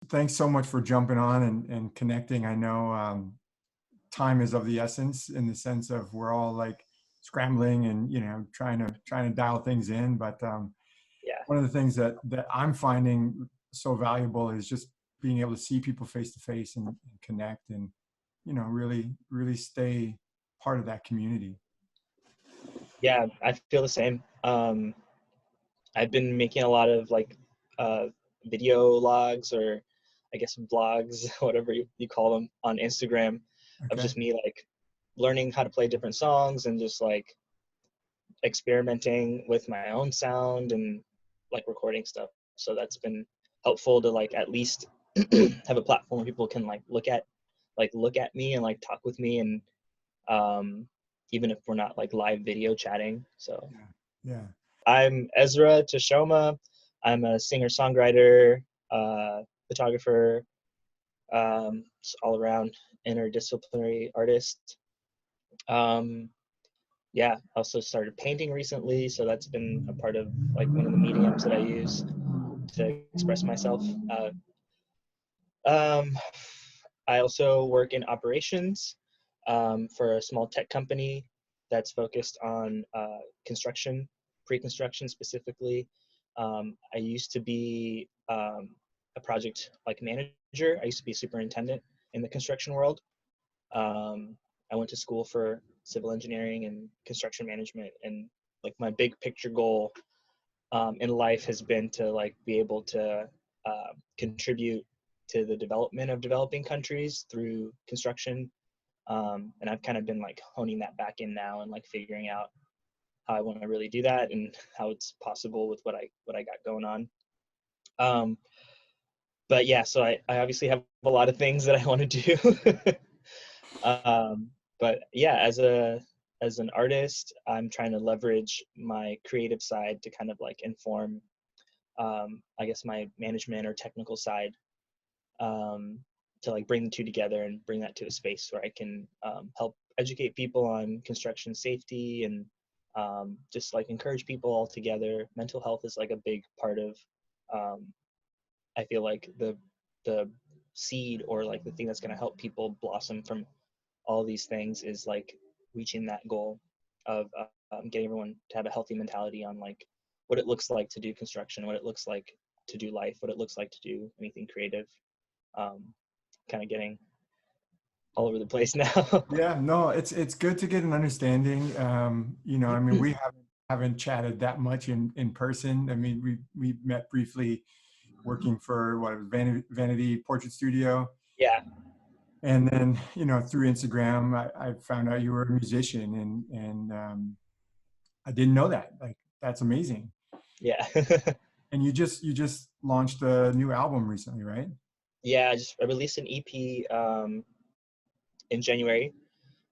Thanks so much for jumping on and connecting. I know time is of the essence in the sense of we're all like scrambling and trying to dial things in. But Yeah. one of the things that I'm finding so valuable is just being able to see people face to face and connect and really stay part of that community. Yeah, I feel the same. I've been making a lot of like uh, video logs, or I guess vlogs, whatever you call them, on Instagram, of Okay. just me like learning how to play different songs and just like experimenting with my own sound and like recording stuff. So that's been helpful to like at least have a platform where people can look at me and like talk with me, and um, even if we're not like live video chatting. So Yeah. Yeah. I'm Ezra Teshome. I'm a singer-songwriter, photographer, all around interdisciplinary artist. Um, yeah, also started painting recently, so that's been a part of like one of the mediums that I use to express myself. Um, I also work in operations for a small tech company that's focused on construction, pre-construction specifically. I used to be a project like manager. I used to be a superintendent in the construction world. Um, I went to school for civil engineering and construction management, and like my big picture goal in life has been to like be able to contribute to the development of developing countries through construction. And I've kind of been like honing that back in now and like figuring out how I want to really do that and how it's possible with what I got going on. Um, but yeah, so I obviously have a lot of things that I want to do. But yeah, as an artist, I'm trying to leverage my creative side to kind of like inform, I guess, my management or technical side, um, to like bring the two together and bring that to a space where I can help educate people on construction safety and just like encourage people all together. Mental health is like a big part of, um, I feel like the seed, or like the thing that's going to help people blossom from all these things, is like reaching that goal of getting everyone to have a healthy mentality on like what it looks like to do construction, what it looks like to do life, what it looks like to do anything creative. um, Kind of getting all over the place now. Yeah, no, it's good to get an understanding. I mean, we haven't chatted that much in person. I mean, we met briefly working for what it was Vanity Portrait Studio, Yeah, and then through Instagram, I found out you were a musician, and I didn't know that. Like, that's amazing. yeah. And you just launched a new album recently, right? Yeah, I released an EP in January,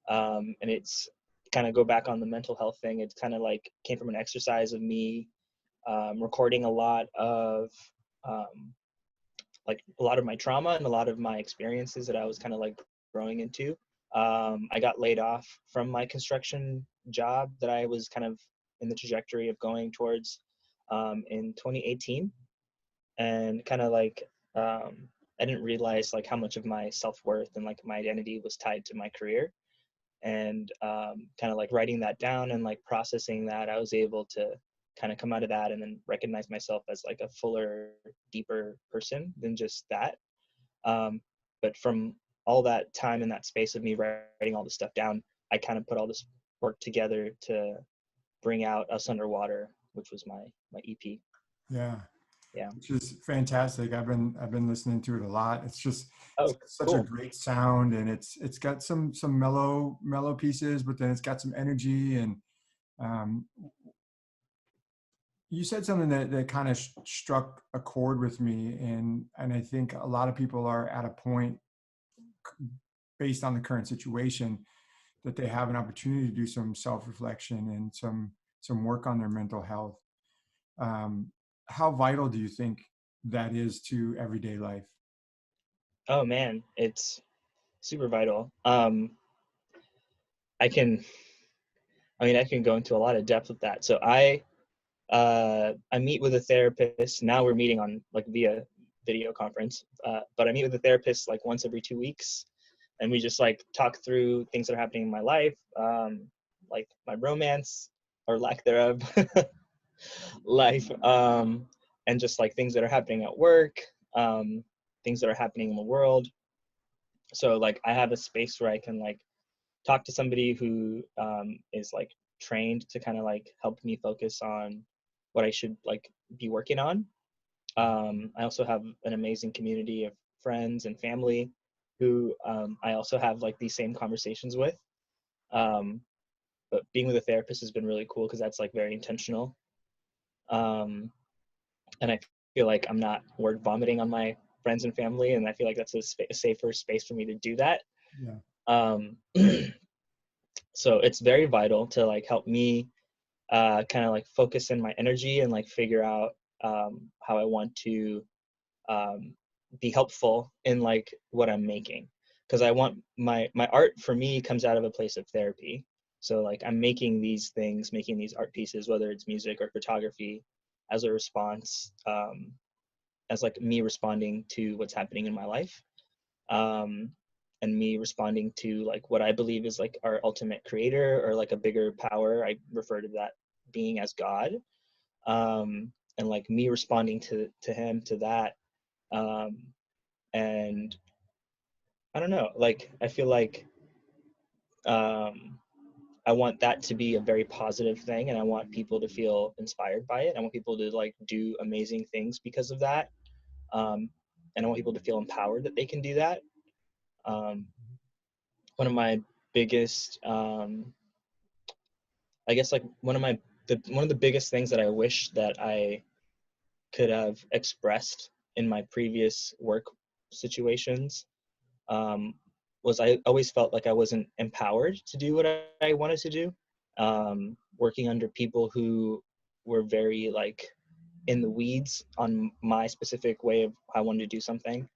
and it's kind of go back on the mental health thing. It kind of like came from an exercise of me recording a lot of um, like a lot of my trauma and a lot of my experiences that I was kind of like growing into. I got laid off from my construction job that I was kind of in the trajectory of going towards in 2018, and kind of like I didn't realize like how much of my self-worth and like my identity was tied to my career. And kind of like writing that down and like processing that, I was able to kind of come out of that and then recognize myself as like a fuller, deeper person than just that. But from all that time in that space of me writing all this stuff down, I kind of put all this work together to bring out Us Underwater, which was my EP. Yeah, Yeah. which is fantastic. I've been listening to it a lot. It's Oh, got such a cool. great sound, and it's got some mellow pieces, but then it's got some energy. And um, you said something that kind of struck a chord with me, and I think a lot of people are at a point based on the current situation that they have an opportunity to do some self-reflection and some work on their mental health. Um, how vital do you think that is to everyday life? Oh man, it's super vital. I can, I mean, I can go into a lot of depth with that. So I meet with a therapist. Now we're meeting on like via video conference, but I meet with a therapist like once every 2 weeks, and we just like talk through things that are happening in my life, like my romance or lack thereof, life, and just like things that are happening at work, things that are happening in the world. So like I have a space where I can like talk to somebody who is like trained to kind of like help me focus on what I should like be working on. I also have an amazing community of friends and family who I also have like these same conversations with. Um, but being with a therapist has been really cool because that's like very intentional. Um, and I feel like I'm not word vomiting on my friends and family, and I feel like that's a safer space for me to do that. Yeah. Um, so it's very vital to like help me kind of like focus in my energy and like figure out how I want to um, be helpful in like what I'm making, because I want my art for me comes out of a place of therapy. So like I'm making these things, making these art pieces, whether it's music or photography, as a response, as like me responding to what's happening in my life, um, and me responding to like what I believe is like our ultimate creator or like a bigger power. I refer to that being as God, and like me responding to him, to that. um, and I don't know, like I feel like um, I want that to be a very positive thing, and I want people to feel inspired by it. I want people to like do amazing things because of that, um, and I want people to feel empowered that they can do that. Um, one of my biggest, I guess, like one of the biggest things that I wish that I could have expressed in my previous work situations, um, was I always felt like I wasn't empowered to do what I wanted to do. Working under people who were very like in the weeds on my specific way of how I wanted to do something,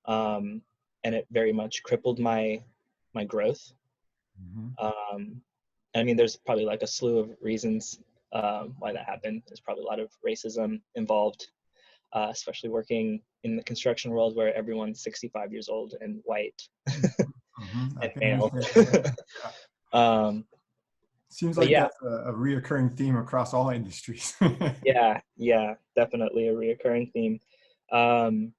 and it very much crippled my growth. Mm-hmm. I mean, there's probably like a slew of reasons why that happened. There's probably a lot of racism involved, especially working in the construction world where everyone's 65 years old and white Mm-hmm. I and can male. understand that. Yeah. um, Seems but like yeah, that's a reoccurring theme across all industries. yeah, definitely a reoccurring theme. Um,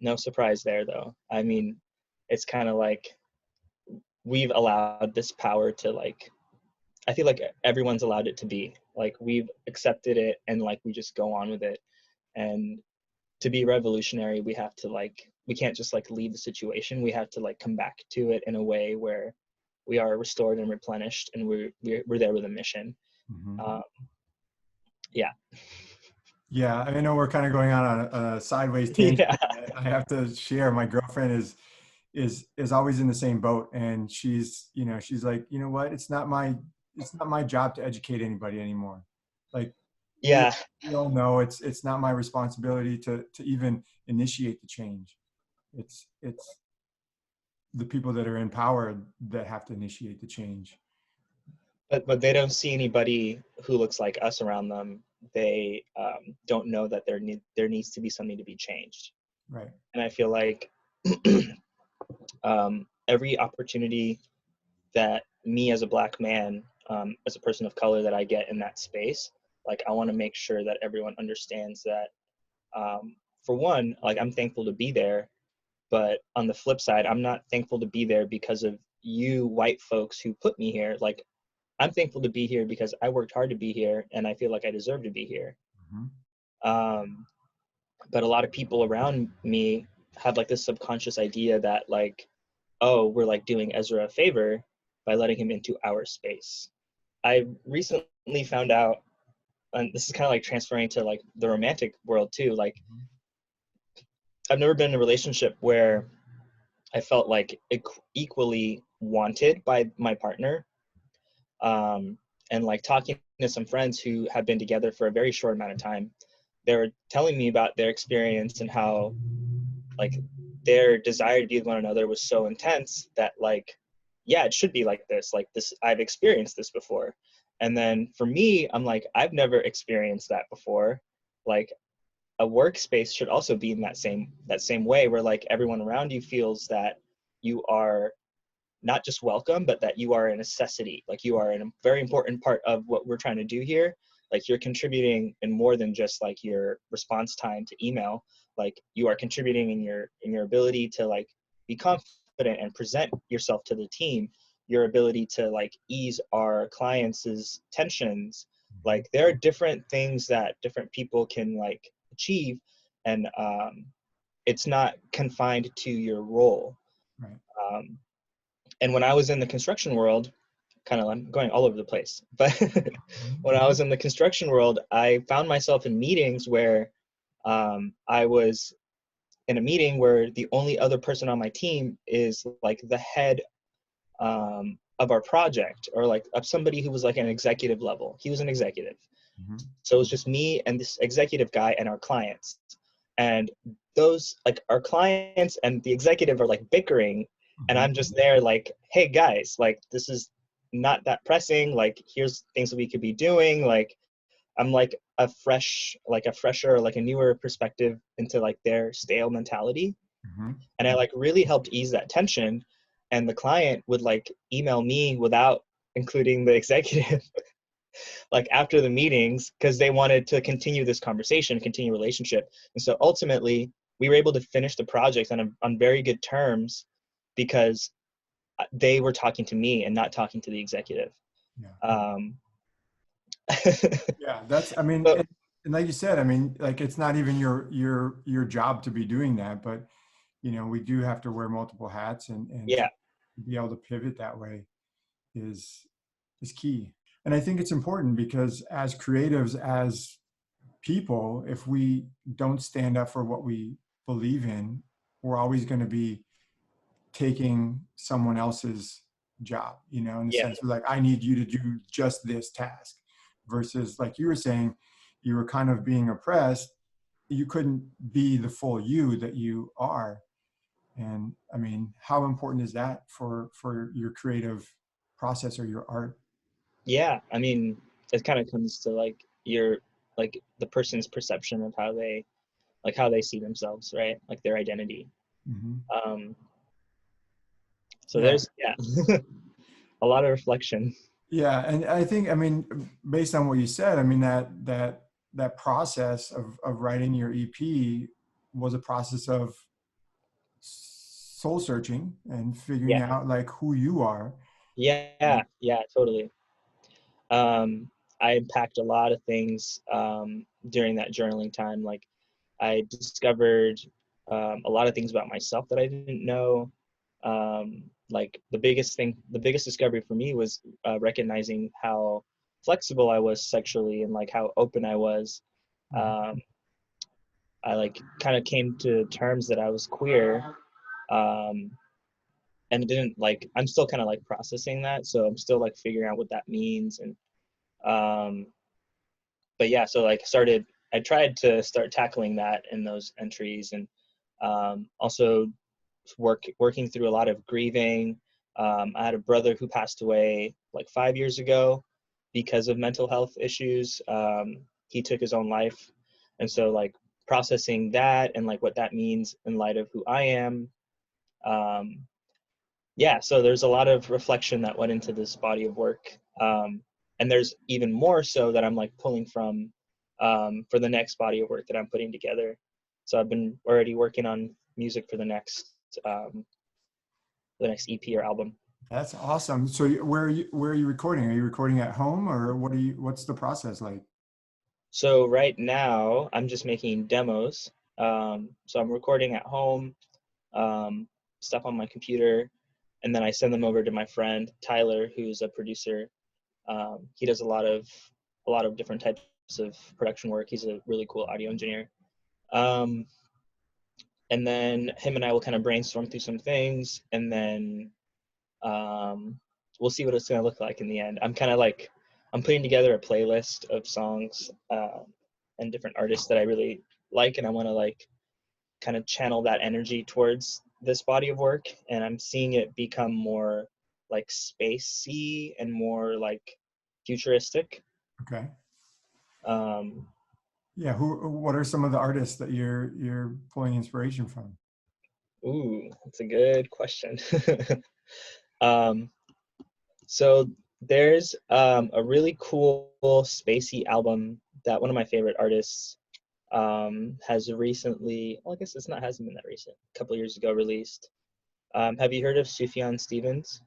no surprise there, though. I mean, it's kind of like we've allowed this power to like. I feel like everyone's allowed it to be. Like we've accepted it, and like we just go on with it. And to be revolutionary, we have to like we can't just like leave the situation. We have to like come back to it in a way where we are restored and replenished, and we're there with a mission. Hmm. Um, yeah, Yeah, I know we're kind of going on a sideways tangent. yeah, I have to share. My girlfriend is always in the same boat, and she's like, you know what? It's not my job to educate anybody anymore. Like we yeah. we all know it's not my responsibility to even initiate the change. It's the people that are in power that have to initiate the change. But they don't see anybody who looks like us around them. They don't know that there needs to be something to be changed. Right. And I feel like every opportunity that me as a black man, as a person of color, that I get in that space, like I want to make sure that everyone understands that. For one, like I'm thankful to be there, but on the flip side, I'm not thankful to be there because of you white folks who put me here. Like I'm thankful to be here because I worked hard to be here, and I feel like I deserve to be here. Hmm. Um, but a lot of people around me have like this subconscious idea that like, oh, we're like doing Ezra a favor by letting him into our space. I recently found out, and this is kind of like transferring to like the romantic world too. Like I've never been in a relationship where I felt like equally wanted by my partner. And like talking to some friends who have been together for a very short amount of time, they were telling me about their experience and how like their desire to be with one another was so intense that like, yeah, it should be like this. Like this, I've experienced this before. And then for me, I'm like, I've never experienced that before. Like a workspace should also be in that same way, where like everyone around you feels that you are not just welcome, but that you are a necessity. Like you are a very important part of what we're trying to do here. Like you're contributing in more than just like your response time to email. Like you are contributing in your ability to like be confident and present yourself to the team, your ability to like ease our clients' tensions. Like there are different things that different people can like achieve, and it's not confined to your role. Right. Um, and when I was in the construction world, kind of I'm going all over the place, but when I was in the construction world, I found myself in meetings where I was in a meeting where the only other person on my team is like the head of our project, or like of somebody who was like an executive level. He was an executive. Mm-hmm. So it was just me and this executive guy and our clients. And those like our clients and the executive are like bickering, and Mm-hmm. I'm just there like, hey guys, like this is not that pressing. Like here's things that we could be doing. Like I'm like a fresher, like a newer perspective into like their stale mentality. Mm-hmm. And I like really helped ease that tension. And the client would like email me without including the executive like after the meetings, because they wanted to continue this conversation, continue relationship. And so ultimately we were able to finish the project on very good terms, because they were talking to me and not talking to the executive. Yeah. um Yeah, that's, I mean, so and like you said, I mean, like it's not even your job to be doing that, but you know, we do have to wear multiple hats, and to yeah, be able to pivot that way is is key. And I think it's important because as creatives, as people, if we don't stand up for what we believe in, we're always going to be taking someone else's job, you know, in the yeah, sense of like, I need you to do just this task, versus like you were saying, you were kind of being oppressed. You couldn't be the full you that you are. And I mean, how important is that for your creative process or your art? yeah. I mean, it kind of comes to like your like the person's perception of how they see themselves, right? Like their identity. Hmm. um so Yeah. there's a lot of reflection. Yeah, and I think, I mean, based on what you said, I mean that process of writing your EP was a process of soul searching and figuring Yeah, out like who you are. yeah, yeah, totally. I unpacked a lot of things during that journaling time. Like I discovered a lot of things about myself that I didn't know. Like the biggest discovery for me was recognizing how flexible I was sexually, and like how open I was. Mhm. Um, I like kind of came to terms that I was queer. Um, and it didn't like, I'm still kind of like processing that. So I'm still like figuring out what that means. And um, but yeah, so like I tried to start tackling that in those entries, and also working through a lot of grieving. I had a brother who passed away like 5 years ago because of mental health issues. He took his own life. And so like processing that and like what that means in light of who I am. Um, yeah, so there's a lot of reflection that went into this body of work. And there's even more so that I'm like pulling from for the next body of work that I'm putting together. So I've been already working on music for the next EP or album. That's awesome. So where are you recording? Are you recording at home, or what's the process like? So right now I'm just making demos. So I'm recording at home, um, stuff on my computer, and then I send them over to my friend Tyler, who's a producer. He does a lot of different types of production work. He's a really cool audio engineer. Um, and then him and I will kind of brainstorm through some things, and then um, we'll see what it's gonna look like in the end. I'm putting together a playlist of songs and different artists that I really like, and I want to like kind of channel that energy towards this body of work. And I'm seeing it become more like spacey and more like futuristic. Okay. Um, Yeah, what are some of the artists that you're pulling inspiration from? Ooh, that's a good question. um, so there's a really cool spacey album that one of my favorite artists has recently, well, I guess hasn't been that recent, a couple years ago released. Have you heard of Sufjan Stevens?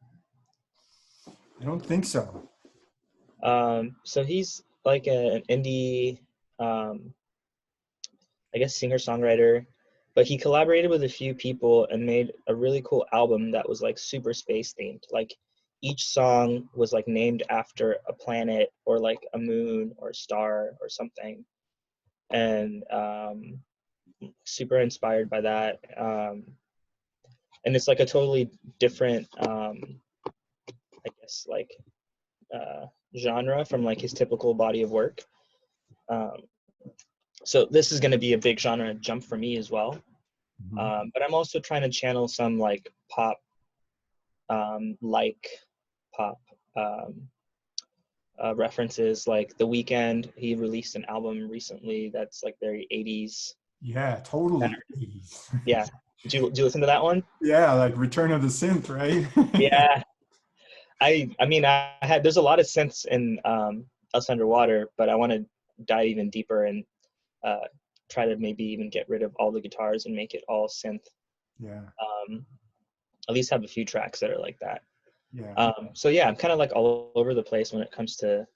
I don't think so. So he's like an indie, um, I guess, singer-songwriter, but he collaborated with a few people and made a really cool album that was like super space themed. Like each song was like named after a planet or like a moon or a star or something, and super inspired by that. And it's like a totally different, I guess, like uh, genre from like his typical body of work. Um, so this is going to be a big genre jump for me as well. Hmm. But I'm also trying to channel some like pop, like pop um, references. Like The Weeknd, he released an album recently that's like very 80s. Yeah, totally. 80s. Yeah. Did you listen to that one? Yeah, like Return of the Synth, right? Yeah. I mean, I had, there's a lot of synths in Us Underwater, but I want to dive even deeper and uh, try to maybe even get rid of all the guitars and make it all synth. Yeah, Um, at least have a few tracks that are like that. yeah. So yeah, I'm kind of like all over the place when it comes to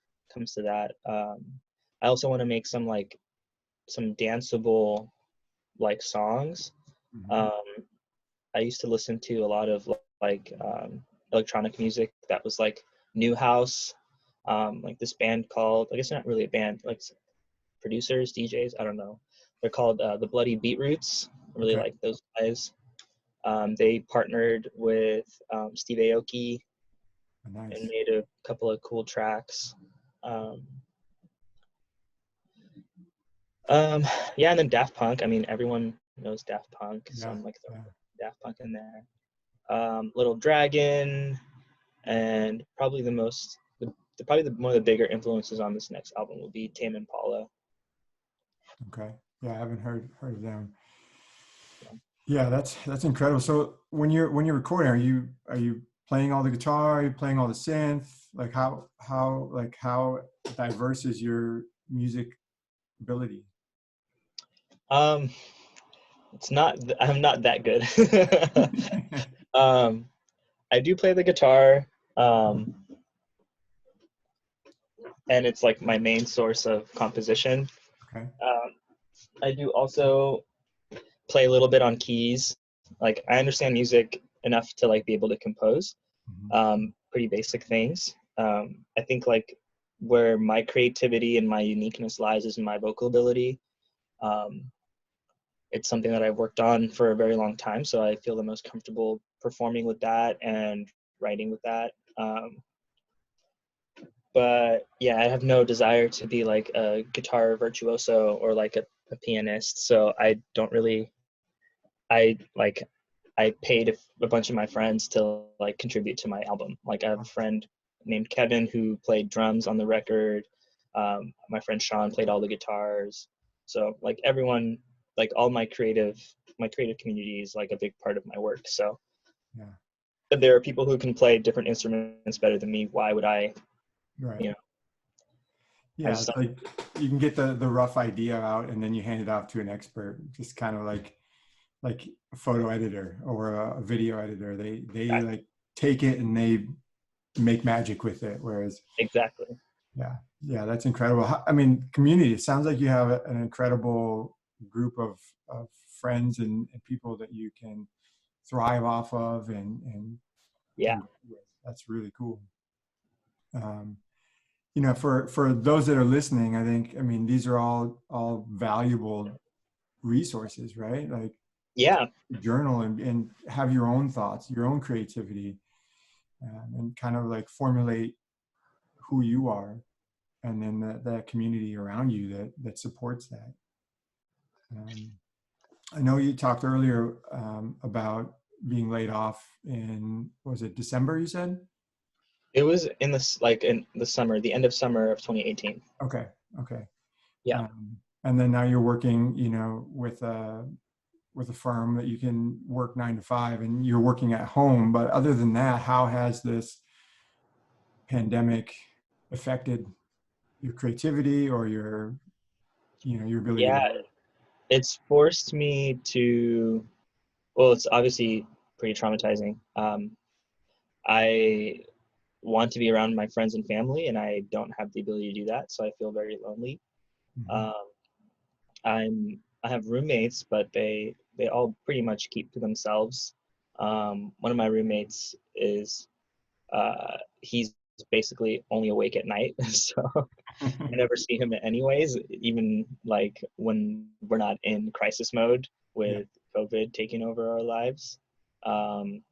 that. I also want to make some danceable like songs. Hmm. Um, I used to listen to a lot of like electronic music that was like new house, like this band called, I guess they're not really a band, like producers, DJs, I don't know. They're called the Bloody Beetroots. I really Okay, like those guys. They partnered with Steve Aoki and nice. made a couple of cool tracks. Um, um, yeah, and then Daft Punk. I mean, everyone knows Daft Punk, so Yeah, I'm like yeah, throwing Daft Punk in there. Little Dragon, and probably probably one of the bigger influences on this next album will be Tame Impala. okay. Yeah, I haven't heard of them. So, Yeah, that's incredible. So when you're recording, are you playing all the guitar? Are you playing all the synth? Like how diverse is your music ability? um, it's not. I'm not that good. um, I do play the guitar, um, and it's like my main source of composition. Okay. Um, I do also play a little bit on keys. Like I understand music enough to like be able to compose Hmm. pretty basic things. I think like where my creativity and my uniqueness lies is in my vocal ability. Um, it's something that I've worked on for a very long time, so I feel the most comfortable performing with that and writing with that. But yeah, I have no desire to be like a guitar virtuoso or like a pianist, so I don't really. I like I paid a bunch of my friends to like contribute to my album. Like I have a friend named Kevin who played drums on the record. My friend Sean played all the guitars. So like everyone, like all my creative community is like a big part of my work. So Yeah. if there are people who can play different instruments better than me, why would I? Right. You know, I Yeah, just it's don't. like you can get the rough idea out and then you hand it off to an expert, just kind of like a photo editor or a video editor. They like take it and they make magic with it. Whereas, Exactly. yeah, yeah, that's incredible. I mean, community. It sounds like you have an incredible group of friends and people that you can thrive off of Yeah. and that's really cool. Um, for those that are listening, I mean, these are all valuable resources, right? Like Yeah. journal and have your own thoughts, your own creativity, and kind of like formulate who you are, and then that community around you that supports that. Um, I know you talked earlier about being laid off in, was it December? You said. It was in this like in the summer, the end of summer of 2018. Okay. Okay. Yeah. And then now you're working, with a firm that you can work 9 to 5, and you're working at home. But other than that, how has this pandemic affected your creativity or your ability to Yeah, work? it's forced me to, well, it's obviously pretty traumatizing. I want to be around my friends and family, and I don't have the ability to do that, so I feel very lonely. Mhm. Um, I have roommates, but they all pretty much keep to themselves. One of my roommates is he's basically only awake at night, so I never see him anyways, even like when we're not in crisis mode Yeah. with COVID taking over our lives. Um,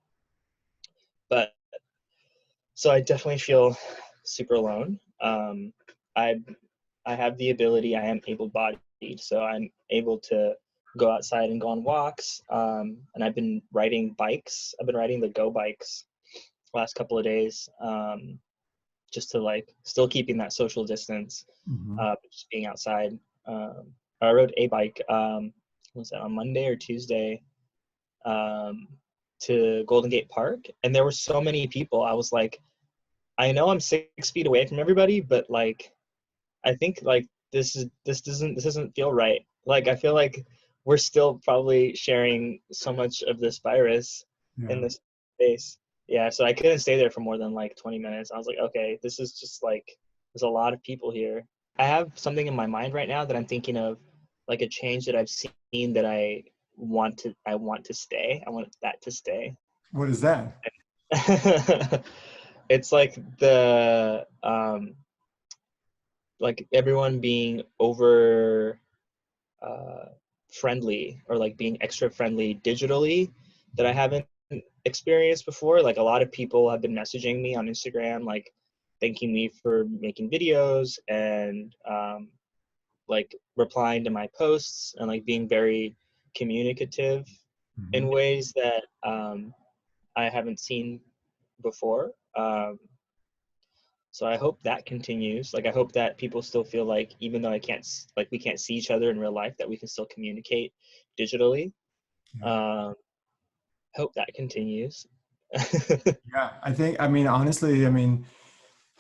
but so I definitely feel super alone. I I have the ability. I am able-bodied, so I'm able to go outside and go on walks. And I've been riding bikes. I've been riding the Go bikes last couple of days, just to like still keeping that social distance, Mhm. just being outside. I rode a bike. Was that on Monday or Tuesday? Um, to Golden Gate Park, and there were so many people. I was like, I know I'm 6 feet away from everybody, but like I think like this doesn't feel right. Like I feel like we're still probably sharing so much of this virus in Yeah. this space. Yeah, so I couldn't stay there for more than like 20 minutes. I was like, okay, this is just like there's a lot of people here. I have something in my mind right now that I'm thinking of, like a change that I've seen that I want to stay. I want that to stay. What is that? It's like everyone being over uh, friendly, or like being extra friendly digitally, that I haven't experienced before. Like a lot of people have been messaging me on Instagram, like thanking me for making videos, and like replying to my posts, and like being very communicative Mhm. in ways that I haven't seen before. So I hope that continues. Like I hope that people still feel like, even though like we can't see each other in real life, that we can still communicate digitally. Yeah. Um, hope that continues. Yeah. Honestly,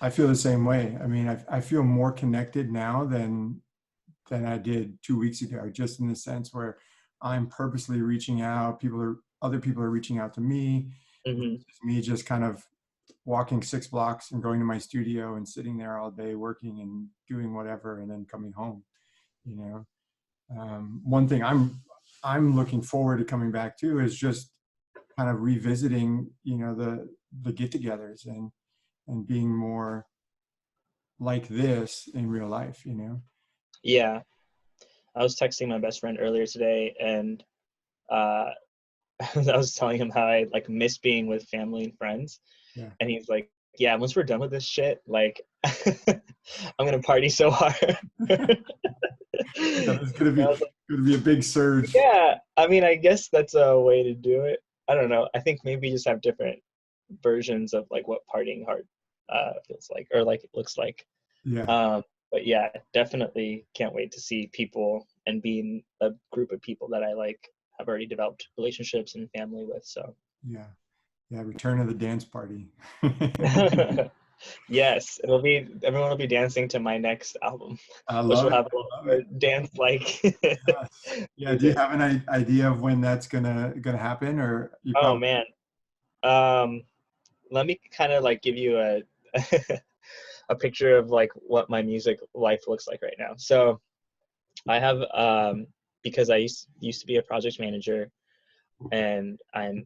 I feel the same way. I feel more connected now than I did 2 weeks ago, just in the sense where I'm purposely reaching out. Other people are reaching out to me. Hmm. Versus me just kind of walking 6 blocks and going to my studio and sitting there all day working and doing whatever and then coming home. You know, one thing I'm looking forward to coming back to is just kind of revisiting, the get-togethers and being more like this in real life. Yeah, I was texting my best friend earlier today, and uh, I was telling him how I like miss being with family and friends, Yeah. and he's like, "Yeah, once we're done with this shit, like, I'm gonna party so hard." Yeah, there's And I was gonna be a big surge. Yeah, I mean, I guess that's a way to do it. I don't know. I think maybe just have different versions of like what partying hard feels like, or like it looks like. Yeah. Um, but yeah, definitely can't wait to see people and be in a group of people that I like have already developed relationships and family with. So Yeah. Yeah. Return of the dance party. yes, everyone will be dancing to my next album, I which love will it. have a I lot love more it. dance like Yes. Yeah. Do you music. have an idea of when that's gonna happen, or you Oh probably? man. Um, Let me kind of like give you a a picture of like what my music life looks like right now. So I have because I used to be a project manager, and I'm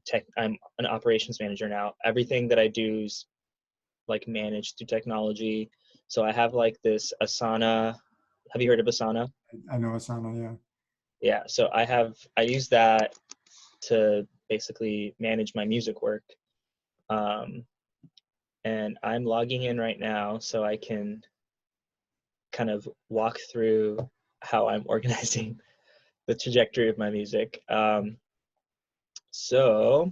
an operations manager now. Everything that I do is like managed through technology. So I have like this Asana. Have you heard of Asana? I know Asana. Yeah. Yeah. So I use that to basically manage my music work. Um, and I'm logging in right now so I can kind of walk through how I'm organizing the trajectory of my music. So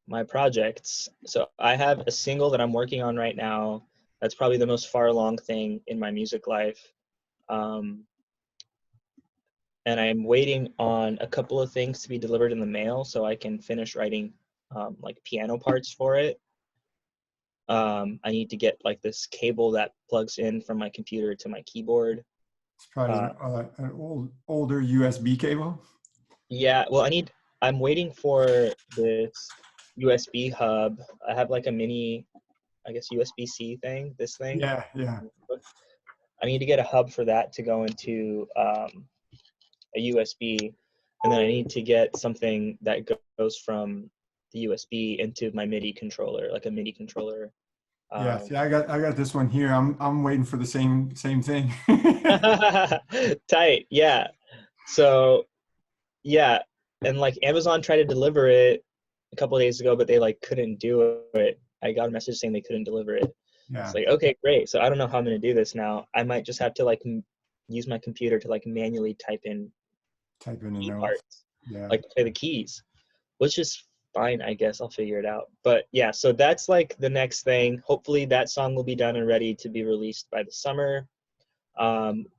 my projects. So I have a single that I'm working on right now. That's probably the most far along thing in my music life. Um, and I'm waiting on a couple of things to be delivered in the mail so I can finish writing like piano parts for it. I need to get like this cable that plugs in from my computer to my keyboard. It's probably Uh, an older USB cable. yeah, well, I'm waiting for this USB hub. I have like a mini, I guess, USB-C thing, this thing. Yeah, yeah, I need to get a hub for that to go into a USB, and then I need to get something that goes from the USB into my MIDI controller, like a MIDI controller. yeah. Um, See, I got this one here. I'm waiting for the same thing. tight, yeah. So yeah, and like Amazon tried to deliver it a couple of days ago, but they like couldn't do it. I got a message saying they couldn't deliver it. It's Yeah, like, okay, great. So I don't know how I'm gonna do this now. I might just have to like use my computer to like manually type in type in the key notes. parts, Yeah, like play the keys, which is fine, I guess. I'll figure it out. But yeah, so that's like the next thing. Hopefully that song will be done and ready to be released by the summer.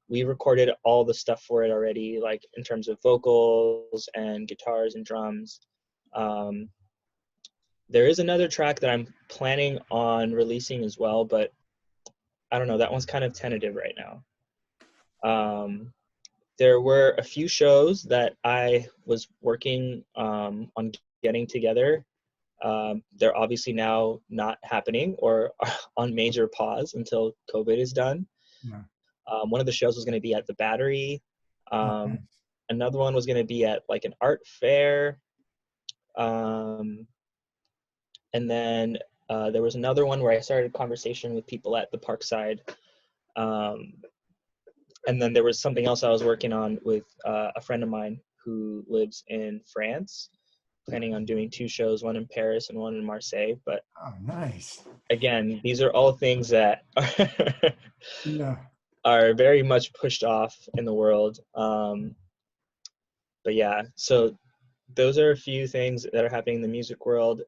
We recorded all the stuff for it already, like in terms of vocals and guitars and drums. Um, there is another track that I'm planning on releasing as well, but I don't know. That one's kind of tentative right now. Um, there were a few shows that I was working on getting together. They're obviously now not happening or on major pause until COVID is done. yeah. One of the shows was going to be at the Battery. Oh, nice. Another one was going to be at like an art fair. Um, and then there was another one where I started a conversation with people at the Parkside. Um, and then there was something else I was working on with a friend of mine who lives in France, planning on doing two shows, one in Paris and one in Marseille. But Oh, nice. again, these are all things that Yeah, are very much pushed off in the world. But yeah, so those are a few things that are happening in the music world.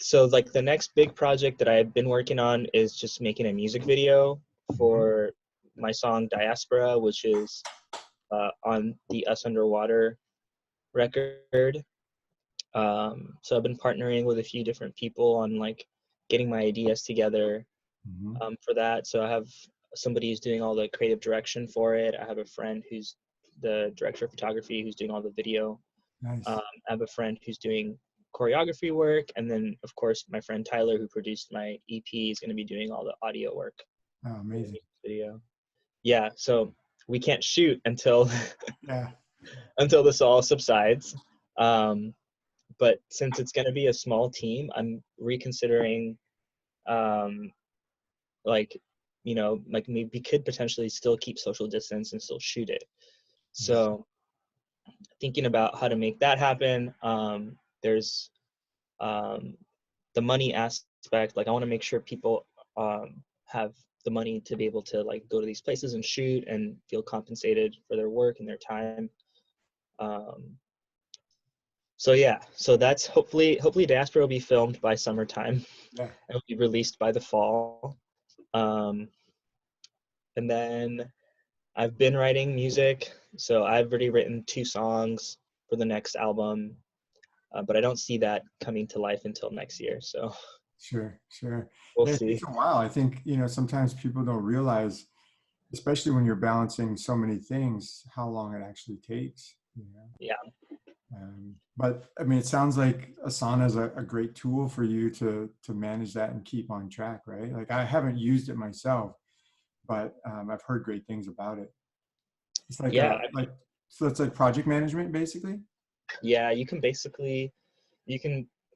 So like the next big project that I've been working on is just making a music video for my song Diaspora, which is on the Us Underwater record. So I've been partnering with a few different people on like getting my ideas together hmm for that. So I have somebody who's doing all the creative direction for it. I have a friend who's the director of photography who's doing all the video. nice. I have a friend who's doing choreography work, and then of course my friend Tyler, who produced my EP, is going to be doing all the audio work Oh, for the amazing. music video. Yeah, so we can't shoot until Yeah, until this all subsides. Um, but since it's going to be a small team, I'm reconsidering, um, like, like maybe we could potentially still keep social distance and still shoot it. yeah, So thinking about how to make that happen. There's um, the money aspect. Like I want to make sure people have the money to be able to like go to these places and shoot and feel compensated for their work and their time. Um, so yeah, so that's hopefully Diaspora will be filmed by summertime. yeah. It'll be released by the fall. Um, and then I've been writing music, so I've already written 2 songs for the next album, but I don't see that coming to life until next year. So Sure, sure. we'll Yeah, it takes see. a while. I think, sometimes people don't realize, especially when you're balancing so many things, how long it actually takes. Yeah, But I mean, it sounds like Asana is a great tool for you to manage that and keep on track, right? Like I haven't used it myself, but I've heard great things about it. It's like yeah, so it's like project management basically. yeah. You can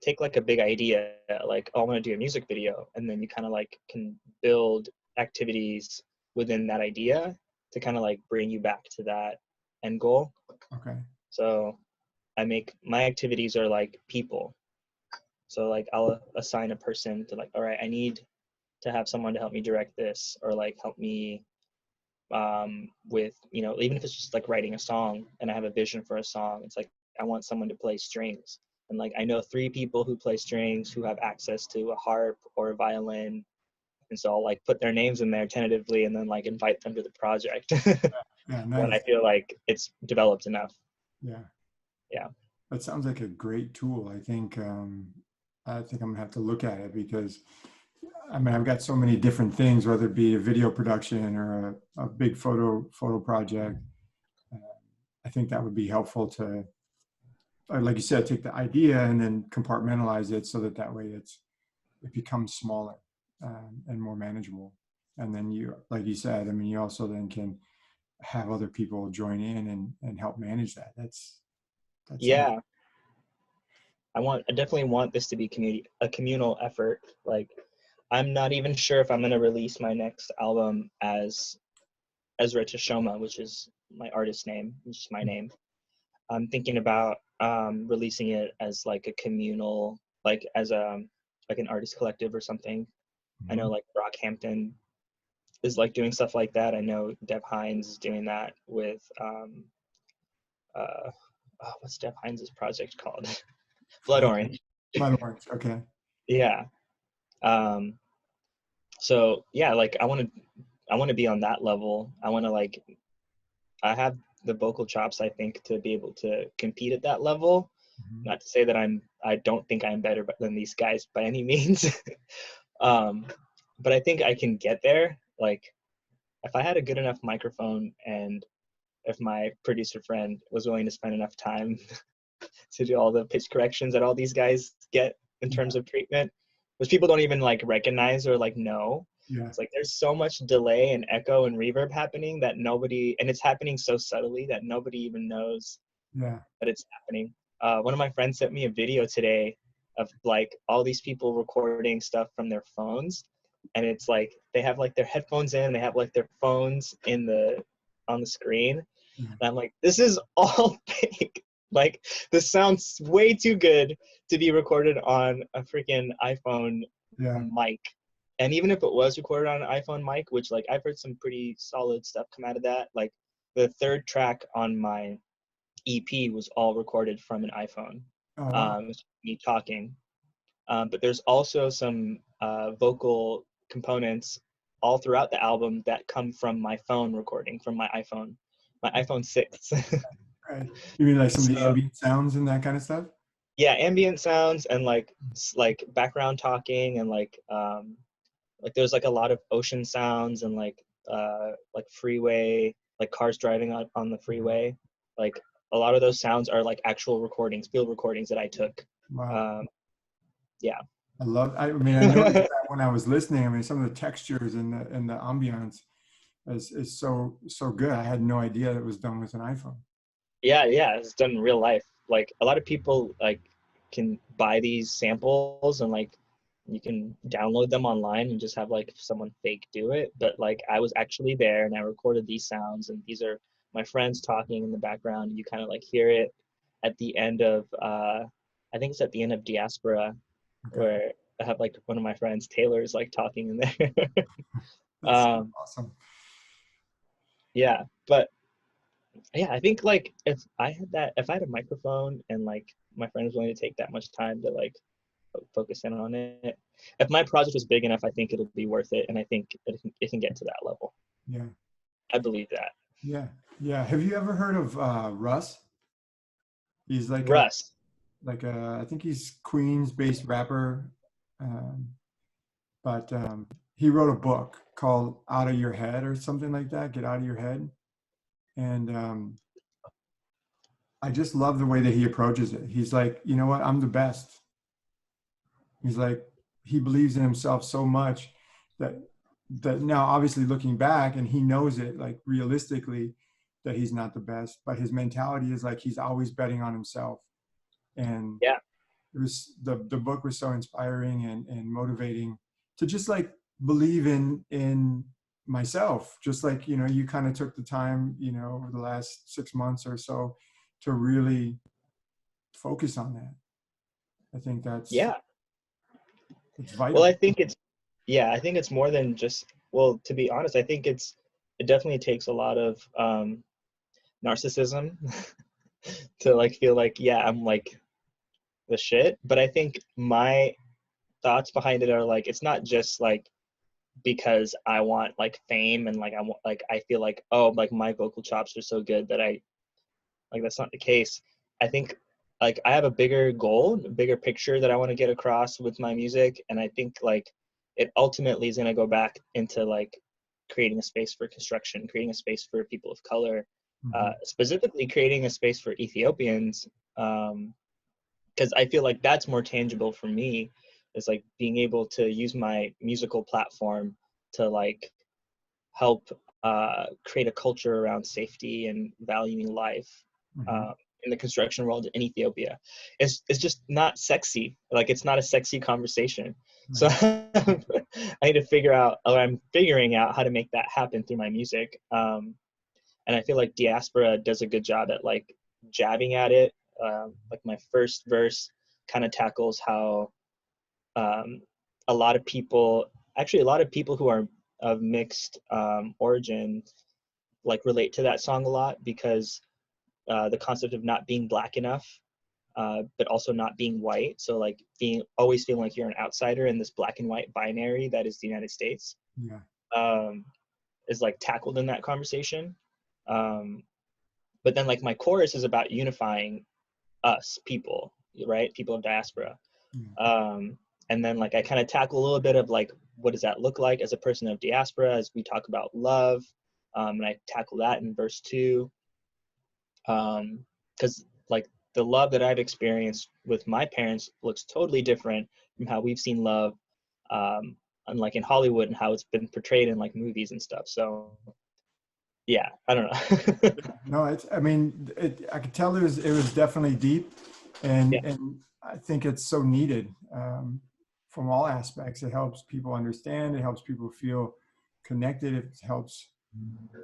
take like a big idea, like, oh, I want to do a music video, and then you kind of like can build activities within that idea to kind of like bring you back to that end goal. Okay. So I make my activities are like people. So like I'll assign a person to like, all right, I need to have someone to help me direct this, or like help me with, even if it's just like writing a song and I have a vision for a song. It's like I want someone to play strings, and like I know 3 people who play strings who have access to a harp or a violin, and so I'll like put their names in there tentatively and then like invite them to the project. Yeah, when I nice. feel like it's developed enough. Yeah. Yeah. That sounds like a great tool. I think I'm gonna have to look at it because I mean I've got so many different things, whether it be a video production or a big photo project. Uh, I think that would be helpful to, like you said, take the idea and then compartmentalize it so that that way it becomes smaller and more manageable. And then you, like you said, I mean, you also then can have other people join in and help manage that. That sounds. Yeah. I definitely want this to be a communal effort. Like, I'm not even sure if I'm going to release my next album as Ezra Teshome, which is my artist name, which is my name. I'm thinking about releasing it as like a communal, like as a like an artist collective or something. I know Mhm. like Brockhampton is like doing stuff like that. I know Dev Hynes is doing that with uh, what's Dev Hynes' project called? Blood Orange. Blood orange. Okay. Yeah. Um, so yeah, like I want to be on that level. I want to like I have the vocal chops, I think, to be able to compete at that level. Mhm. Not to say that I don't think I'm better than these guys by any means. um, but I think I can get there. Like if I had a good enough microphone and if my producer friend was willing to spend enough time to do all the pitch corrections that all these guys get in Yeah. terms of treatment, which people don't even like recognize or like know. Yeah. It's like there's so much delay and echo and reverb happening that and it's happening so subtly that nobody even knows Yeah. that it's happening. One of my friends sent me a video today of like all these people recording stuff from their phones, and it's like they have like their headphones in, they have like their phones in the on the screen, Yeah. and I'm like, this is all fake. Like this sounds way too good to be recorded on a freaking iPhone Yeah. mic. And even if it was recorded on an iPhone mic, which like I've heard some pretty solid stuff come out of that, like the third track on my EP was all recorded from an iPhone. Oh wow. Me talking. But there's also some vocal components all throughout the album that come from my phone recording, from my iPhone 6. Right. You mean like some of the So ambient sounds and that kind of stuff? yeah, ambient sounds and like background talking and like there's like a lot of ocean sounds and like freeway, like cars driving on the Mhm. freeway. Like a lot of those sounds are like actual recordings, field recordings that I took. Wow. Um, yeah. I mean, I noticed that when I was listening. I mean, some of the textures and the ambiance is so good. I had no idea it was done with an iPhone. Yeah, it's done in real life. Like a lot of people like can buy these samples and like you can download them online and just have like someone fake do it. But like I was actually there and I recorded these sounds and these are my friends talking in the background. You kind of like hear it at the end of I think it's at the end of Diaspora Okay. where I have like one of my friends, Taylor's like talking in there. That's um awesome. yeah, but yeah, I think like if I had a microphone and like my friend was willing to take that much time to like focus in on it, if my project was big enough, I think it'll be worth it, and I think it can get to that level. Yeah. I believe that. Yeah. Yeah. Have you ever heard of Russ? He's Russ. I think he's Queens-based rapper, um, but he wrote a book called "Out of Your Head" or something like that. Get out of your head, and I just love the way that he approaches it. He's like, you know what? I'm the best. He's like, he believes in himself so much that now obviously looking back and he knows it like realistically that he's not the best, but his mentality is like he's always betting on himself. And Yeah. it was the book was so inspiring and motivating to just like believe in myself, just like you kind of took the time over the last 6 months or so to really focus on that. I think Yeah. it's Well, vital. I think it's more than just, well, to be honest, I think it definitely takes a lot of narcissism to like feel like, yeah, I'm like the shit. But I think my thoughts behind it are like, it's not just like because I want like fame, and like I want, like I feel like, oh, like my vocal chops are so good that I like, that's not the case. I think like I have a bigger goal, a bigger picture that I want to get across with my music, and I think like it ultimately is going to go back into like creating a space for construction, creating a space for people of color, Mm-hmm. specifically creating a space for Ethiopians, because I feel like that's more tangible for me, is like being able to use my musical platform to like help create a culture around safety and valuing life Mm-hmm. uh, in the construction world in Ethiopia. It's just not sexy. Like, it's not a sexy conversation. So Right. I need to figure out, or I'm figuring out how to make that happen through my music. And I feel like Diaspora does a good job at like jabbing at it. Like my first verse kind of tackles how um, a lot of people, actually a lot of people who are of mixed origin, like relate to that song a lot, because the concept of not being black enough, but also not being white. So like being always feeling like you're an outsider in this black and white binary that is the United States, Yeah. um, is like tackled in that conversation. Um, but then like my chorus is about unifying us people, right? People of diaspora. Yeah. Um, and then like I kind of tackle a little bit of like, what does that look like as a person of diaspora, as we talk about love. And I tackle that in verse 2. Because like the love that I've experienced with my parents looks totally different from how we've seen love, unlike in Hollywood, and how it's been portrayed in like movies and stuff. So yeah, I don't know. No, it's, I mean, I could tell it was definitely deep, Yeah, and I think it's so needed from all aspects. It helps people understand. It helps people feel connected. It helps,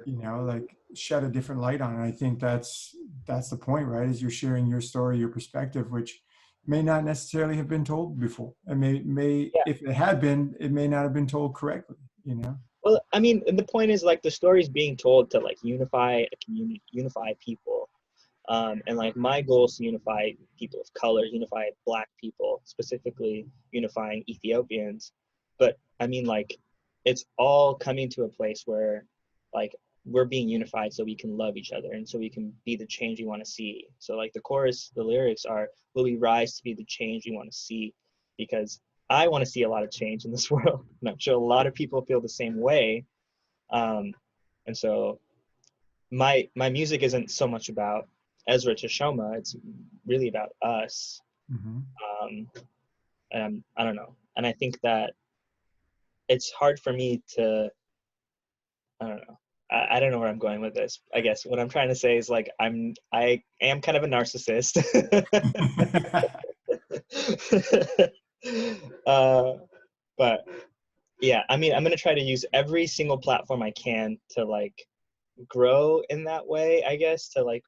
like shed a different light on it. I think that's the point, right? Is you're sharing your story, your perspective, which may not necessarily have been told before, and may yeah. if it had been, it may not have been told correctly. You know. Well, I mean, and the point is like the story's being told to like unify a community, unify people. And like my goal is to unify people of color, unify Black people, specifically unifying Ethiopians. But I mean, like, it's all coming to a place where like we're being unified so we can love each other and so we can be the change we want to see. So like the chorus, the lyrics are, will we rise to be the change we want to see? Because I want to see a lot of change in this world, and I'm sure a lot of people feel the same way. Um, and so my music isn't so much about Ezra Teshome. It's really about us. Mm-hmm. Um, and I don't know. And I think that it's hard for me to, I don't know. I don't know where I'm going with this. I guess what I'm trying to say is like I am kind of a narcissist. uh, but yeah, I mean, I'm gonna try to use every single platform I can to like grow in that way, I guess, to like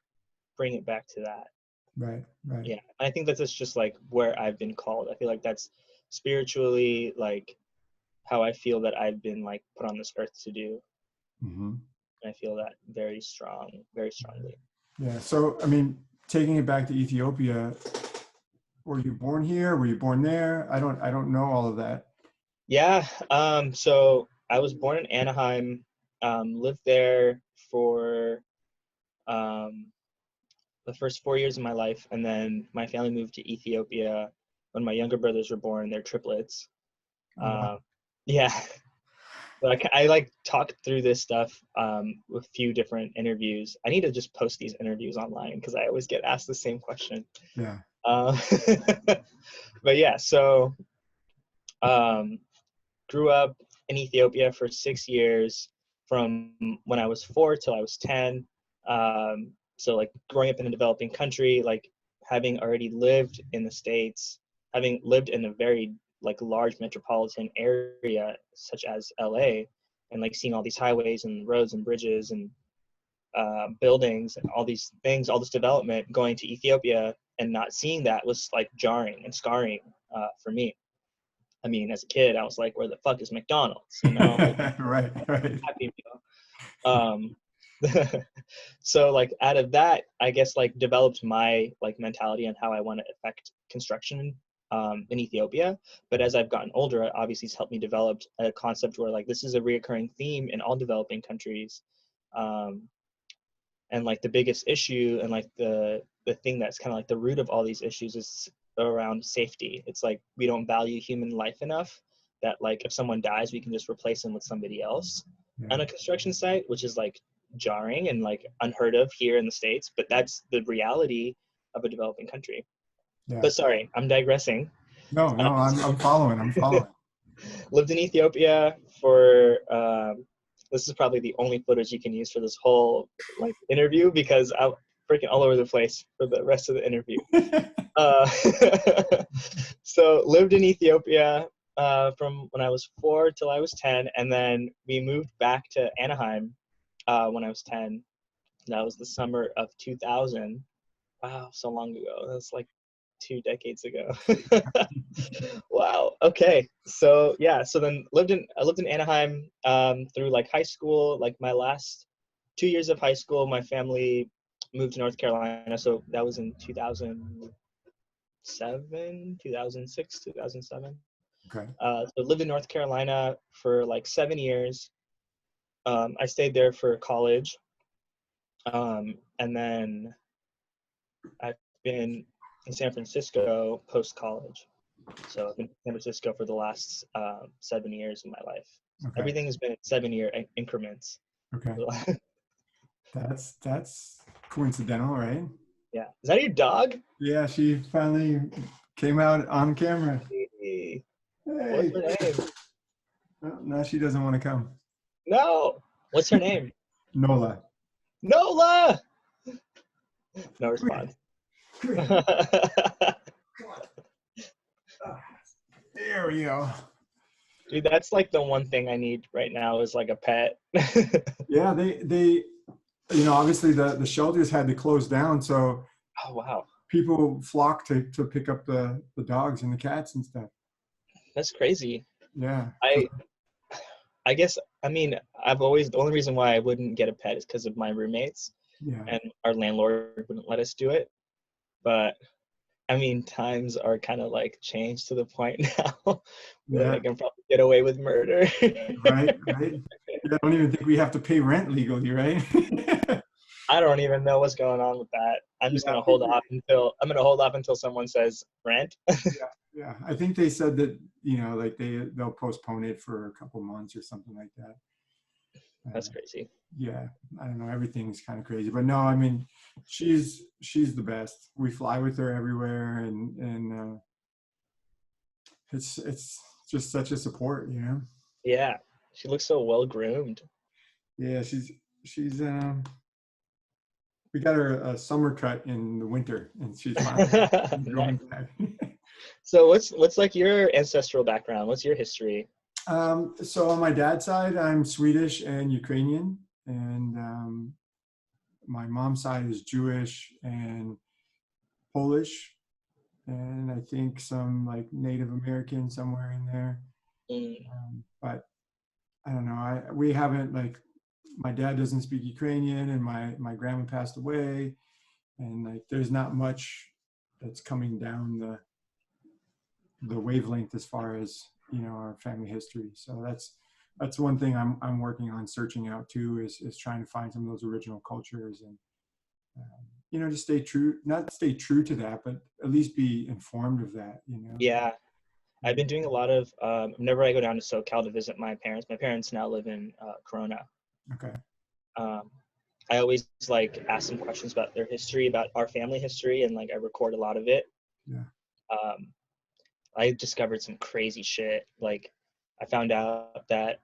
bring it back to that. Right. Right. Yeah, I think that's just like where I've been called. I feel like that's spiritually like how I feel that I've been like put on this earth to do. Mm-hmm. And I feel that very strongly. Yeah. So, I mean, taking it back to Ethiopia, were you born here? Were you born there? I don't know all of that. Yeah. So I was born in Anaheim, lived there for um the first 4 years of my life, and then my family moved to Ethiopia when my younger brothers were born. They're triplets. Oh, wow. Yeah. Like I like talked through this stuff with a few different interviews. I need to just post these interviews online because I always get asked the same question. Yeah. Uh, but yeah, so um, grew up in Ethiopia for 6 years, from when I was 4 till I was 10. So like growing up in a developing country, like having already lived in the States, having lived in a very like large metropolitan area such as LA, and like seeing all these highways and roads and bridges and buildings and all these things, all this development, going to Ethiopia and not seeing that was like jarring and scarring for me. I mean, as a kid, I was like, where the fuck is McDonald's? You know, like Right. Right. Happy Meal. So like out of that, I guess like developed my like mentality on how I want to affect construction in Ethiopia. But as I've gotten older, obviously it's helped me develop a concept where like this is a reoccurring theme in all developing countries. Um, and like the biggest issue and like the thing that's kind of like the root of all these issues is around safety. It's like we don't value human life enough that like if someone dies, we can just replace them with somebody else on Yeah. a construction site, which is like jarring and like unheard of here in the States, but that's the reality of a developing country. Yeah. But sorry, I'm digressing. No, no, I'm following. I'm following. Lived in Ethiopia for this is probably the only footage you can use for this whole like interview because I'm freaking all over the place for the rest of the interview. Uh, so lived in Ethiopia from when I was 4 till I was 10, and then we moved back to Anaheim when I was 10. That was the summer of 2000. Wow, so long ago. That's like 2 decades ago. Wow. Okay. So yeah. So then I lived in Anaheim through like high school. Like my last 2 years of high school, my family moved to North Carolina. So that was in 2007, 2006, 2007. Okay. So lived in North Carolina for like 7 years. I stayed there for college. And then I've been in San Francisco post college. So I've been in San Francisco for the last 7 years of my life. Okay. Everything has been in 7-year increments. Okay. That's coincidental, right? Yeah. Is that your dog? Yeah, she finally came out on camera. Hey, what's Hey. her name? Well, now she doesn't want to come. No. What's her name? Nola. Nola. No response. There we go. Dude, that's like the one thing I need right now is like a pet. Yeah, they obviously the shelters had to close down, so Oh wow. people flock to pick up the dogs and the cats and stuff. That's crazy. Yeah. I guess I mean the only reason why I wouldn't get a pet is because of my roommates Yeah. and our landlord wouldn't let us do it. But I mean times are kind of like changed to the point now where Yeah. I can probably get away with murder. Right. Right. I don't even think we have to pay rent legally, right? I don't even know what's going on with that. I'm just Yeah, gonna hold off until someone says rent. yeah. I think they said that like they'll postpone it for a couple months or something like that. That's crazy. Yeah, I don't know. Everything's kind of crazy, but no, I mean, she's the best. We fly with her everywhere, and it's just such a support, Yeah, she looks so well groomed. Yeah, she's we got her a summer cut in the winter, and she's finally Nice. going back. So what's like your ancestral background? What's your history? So on my dad's side, I'm Swedish and Ukrainian, and my mom's side is Jewish and Polish, and I think some like Native American somewhere in there. Mm, But I don't know. We haven't like my dad doesn't speak Ukrainian, and my grandma passed away, and like there's not much that's coming down the wavelength as far as our family history. So that's one thing I'm working on searching out too is trying to find some of those original cultures and to not stay true to that, but at least be informed of that. yeah, I've been doing a lot of whenever I go down to SoCal to visit my parents. My parents now live in Corona. Okay. I always like ask them questions about their history, about our family history, and like I record a lot of it. Yeah. I discovered some crazy shit. Like I found out that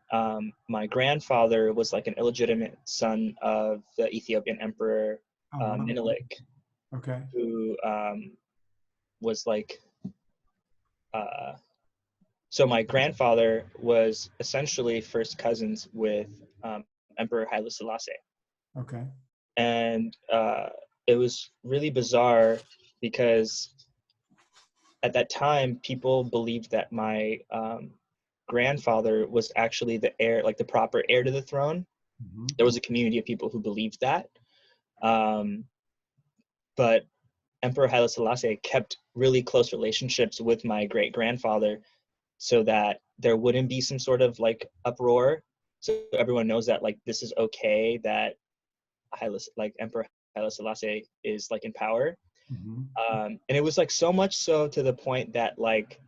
my grandfather was like an illegitimate son of the Ethiopian emperor Oh, wow. Menelik, Okay. who was like so my grandfather was essentially first cousins with Emperor Haile Selassie. Okay. And it was really bizarre because at that time people believed that my grandfather was actually the heir, like the proper heir to the throne. Mm-hmm. There was a community of people who believed that, but Emperor Haile Selassie kept really close relationships with my great grandfather, so that there wouldn't be some sort of like uproar. So everyone knows that like this is okay, that like Emperor Haile Selassie is like in power. Hmm. And it was like so much so to the point that like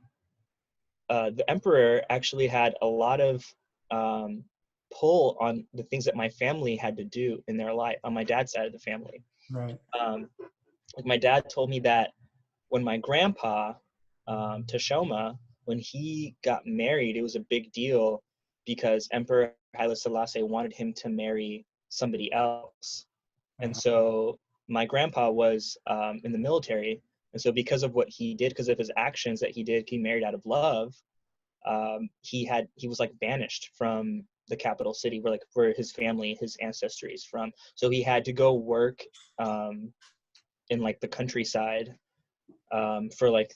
the emperor actually had a lot of um, pull on the things that my family had to do in their life on my dad's side of the family. Right. Um, like my dad told me that when my grandpa Teshome, when he got married, it was a big deal because Emperor Haile Selassie wanted him to marry somebody else. And Uh, so my grandpa was in the military. And so because of what he did, because of his actions that he married out of love. He was like banished from the capital city where his family, his ancestry is from. So he had to go work in like the countryside for like,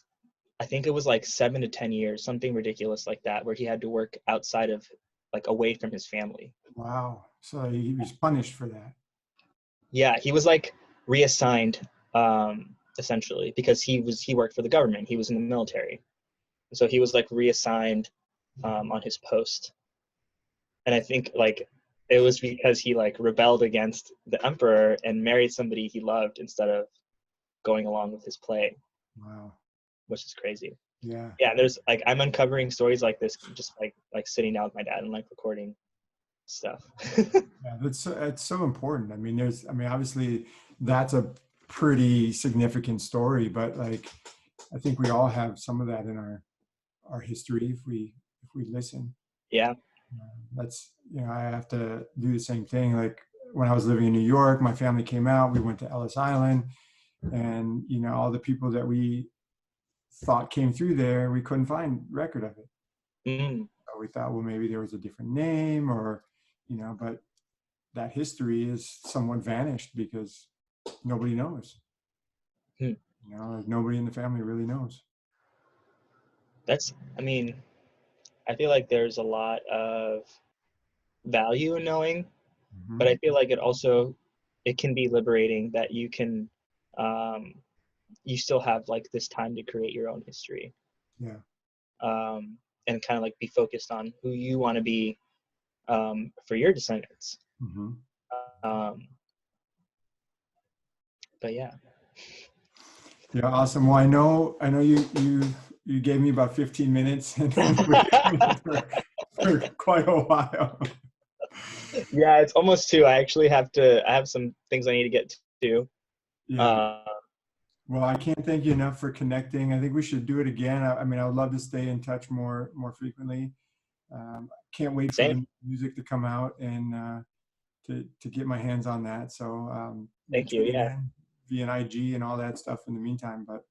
I think it was like 7 to 10 years, something ridiculous like that, where he had to work outside of, like, away from his family. wow. So he was punished for that. Yeah, he was like reassigned, essentially, because he worked for the government. He was in the military, so he was like reassigned on his post. And I think like it was because he like rebelled against the emperor and married somebody he loved instead of going along with his play, Wow. which is crazy. Yeah. Yeah, there's like I'm uncovering stories like this just like sitting down with my dad and like recording stuff. Yeah, that's so important. I mean, obviously that's a pretty significant story, but like, I think we all have some of that in our history if we listen. Yeah. That's, I have to do the same thing. Like when I was living in New York, my family came out, we went to Ellis Island, and all the people that we thought came through there, we couldn't find record of it. Mm. So we thought, well, maybe there was a different name, or but that history is somewhat vanished because nobody knows. Hmm. Like nobody in the family really knows. I mean, I feel like there's a lot of value in knowing, but Hmm. I feel like it can be liberating that um, you still have like this time to create your own history, Yeah. and kind of like be focused on who you want to be for your descendants. Hmm. Um, but yeah, Yeah. Awesome. Well, I know you gave me about 15 minutes, and we for quite a while. yeah, it's almost 2. I have some things I need to get to. Yeah. Uh, Well, I can't thank you enough for connecting. I think we should do it again. I mean, I would love to stay in touch more frequently. Can't wait for Same. the music to come out and to get my hands on that. So Thank we'll you. chat Yeah. again via IG and all that stuff in the meantime. But